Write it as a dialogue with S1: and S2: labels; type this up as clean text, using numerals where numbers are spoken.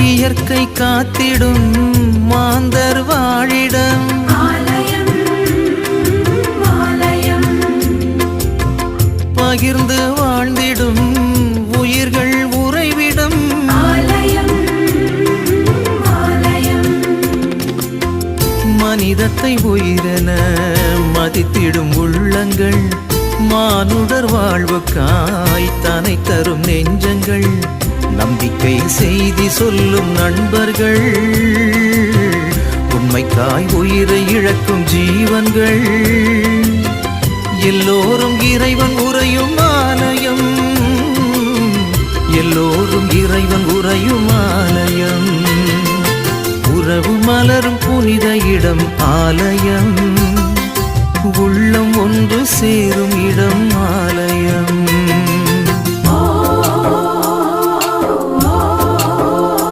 S1: இயற்கை காத்திடும் மாந்தர் வாழிடம் பகிர்ந்து வாழ்ந்திடும் உயிர்கள் உறைவிடம் மனிதத்தை உயிரென மதித்திடும் உள்ளங்கள் மானுடர் வாழ்வுக்காய் தனை தரும் நெஞ்சங்கள் நம்பிக்கை செய்தி சொல்லும் நண்பர்கள் உண்மைக்காய் உயிரை இழக்கும் ஜீவன்கள் எல்லோரும் இறைவன் உறையும் ஆலயம் எல்லோரும் இறைவன் உறையும் ஆலயம் உறவு மலரும் புனித இடம் ஆலயம் உள்ளம் ஒன்று சேரும் இடம் ஆலயம்